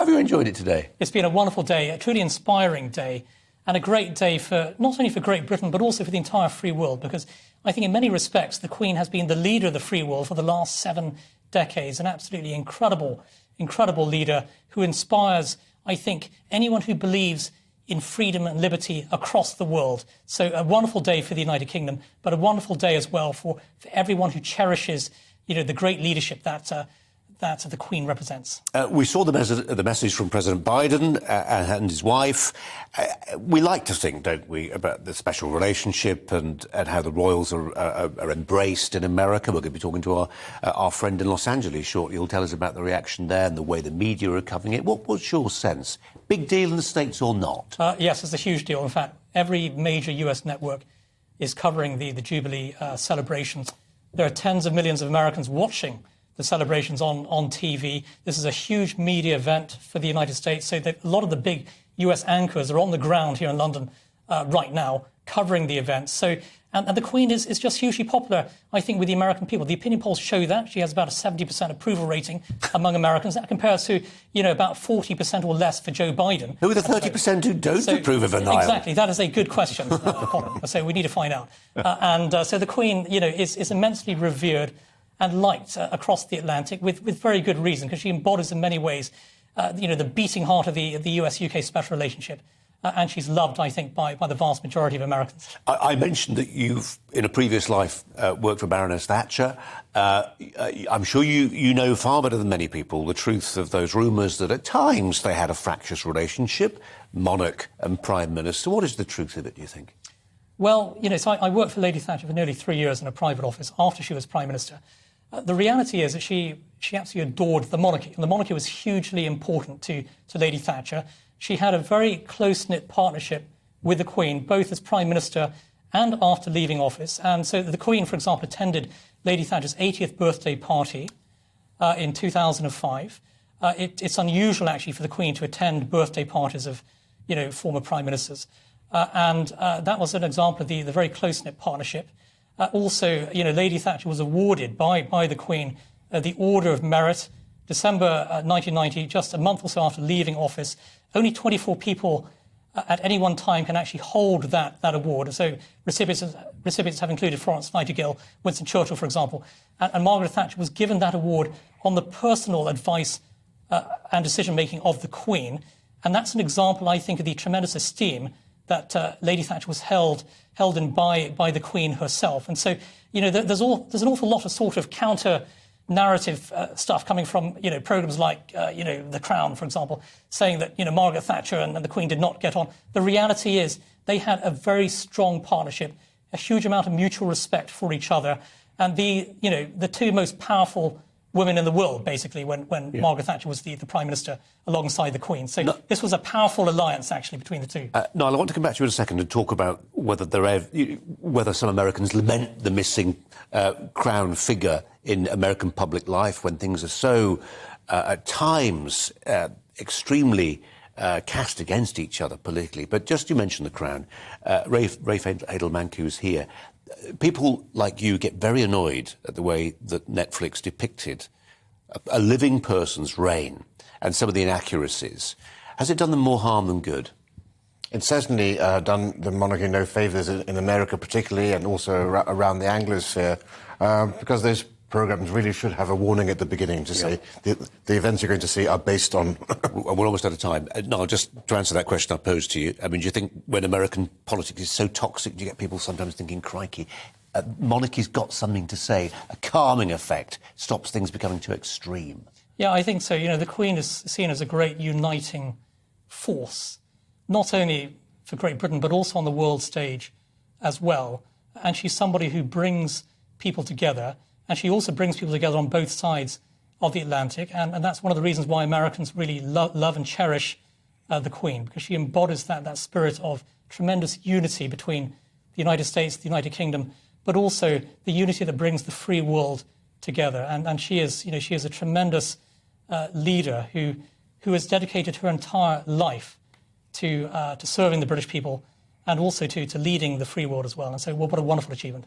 have you enjoyed it today? It's been a wonderful day, a truly inspiring day, and a great day for not only for Great Britain, but also for the entire free world, because I think in many respects the Queen has been the leader of the free world for the last 7 decades, an absolutely incredible leader who inspires, I think, anyone who believes in freedom and liberty across the world. So a wonderful day for the United Kingdom, but a wonderful day as well for everyone who cherishes, the great leadership that the Queen represents. We saw the message from President Biden and his wife. We like to think, don't we, about the special relationship and how the royals are embraced in America. We're going to be talking to our friend in Los Angeles shortly. He'll tell us about the reaction there and the way the media are covering it. What's your sense? Big deal in the States or not? Yes, it's a huge deal. In fact, every major US network is covering the Jubilee celebrations. There are tens of millions of Americans watching the celebrations on TV. This is a huge media event for the United States, so that a lot of the big US anchors are on the ground here in London right now covering the event. So, and the Queen is just hugely popular, I think, with the American people. The opinion polls show that. She has about a 70% approval rating among Americans. That compares to, about 40% or less for Joe Biden. Who are the 30% who don't approve of a Nile? Exactly. That is a good question, Colin. So we need to find out. So the Queen, is immensely revered and liked across the Atlantic with very good reason, because she embodies in many ways, the beating heart of the US-UK special relationship. And she's loved, I think, by the vast majority of Americans. I mentioned that you've, in a previous life, worked for Baroness Thatcher. I'm sure you know far better than many people the truth of those rumours that at times they had a fractious relationship, monarch and Prime Minister. What is the truth of it, do you think? Well, so I worked for Lady Thatcher for nearly 3 years in a private office after she was Prime Minister. The reality is that she absolutely adored the monarchy, and the monarchy was hugely important to Lady Thatcher. She had a very close-knit partnership with the Queen, both as Prime Minister and after leaving office. And so the Queen, for example, attended Lady Thatcher's 80th birthday party in 2005. It's unusual, actually, for the Queen to attend birthday parties of, former Prime Ministers. And that was an example of the very close-knit partnership. Also, Lady Thatcher was awarded by the Queen the Order of Merit, December 1990, just a month or so after leaving office. Only 24 people at any one time can actually hold that award. So recipients have included Florence Nightingale, Winston Churchill, for example. And Margaret Thatcher was given that award on the personal advice and decision-making of the Queen. And that's an example, I think, of the tremendous esteem that Lady Thatcher was held in by the Queen herself. And so, there's an awful lot of sort of counter-narrative stuff coming from, programmes like, The Crown, for example, saying that, Margaret Thatcher and the Queen did not get on. The reality is they had a very strong partnership, a huge amount of mutual respect for each other, and the two most powerful women in the world, basically, when Margaret Thatcher was the Prime Minister alongside the Queen. So this was a powerful alliance, actually, between the two. Niall, I want to come back to you in a second and talk about whether some Americans lament the missing crown figure in American public life when things are so, at times, extremely cast against each other politically. But just you mentioned the crown. Rafe Edelmank, who's here. People like you get very annoyed at the way that Netflix depicted a living person's reign and some of the inaccuracies. Has it done them more harm than good? It's certainly done the monarchy no favours in America particularly, and also around the Anglosphere, because those programmes really should have a warning at the beginning to say the events you're going to see are based on... We're almost out of time. No, just to answer that question I posed to you, I mean, do you think when American politics is so toxic, do you get people sometimes thinking, crikey, monarchy's got something to say, a calming effect, stops things becoming too extreme? Yeah, I think so. The Queen is seen as a great uniting force, not only for Great Britain, but also on the world stage as well. And she's somebody who brings people together. And she also brings people together on both sides of the Atlantic. And that's one of the reasons why Americans really love and cherish the Queen, because she embodies that spirit of tremendous unity between the United States, the United Kingdom, but also the unity that brings the free world together. And she is a tremendous leader who has dedicated her entire life to serving the British people and also to leading the free world as well. And so what a wonderful achievement.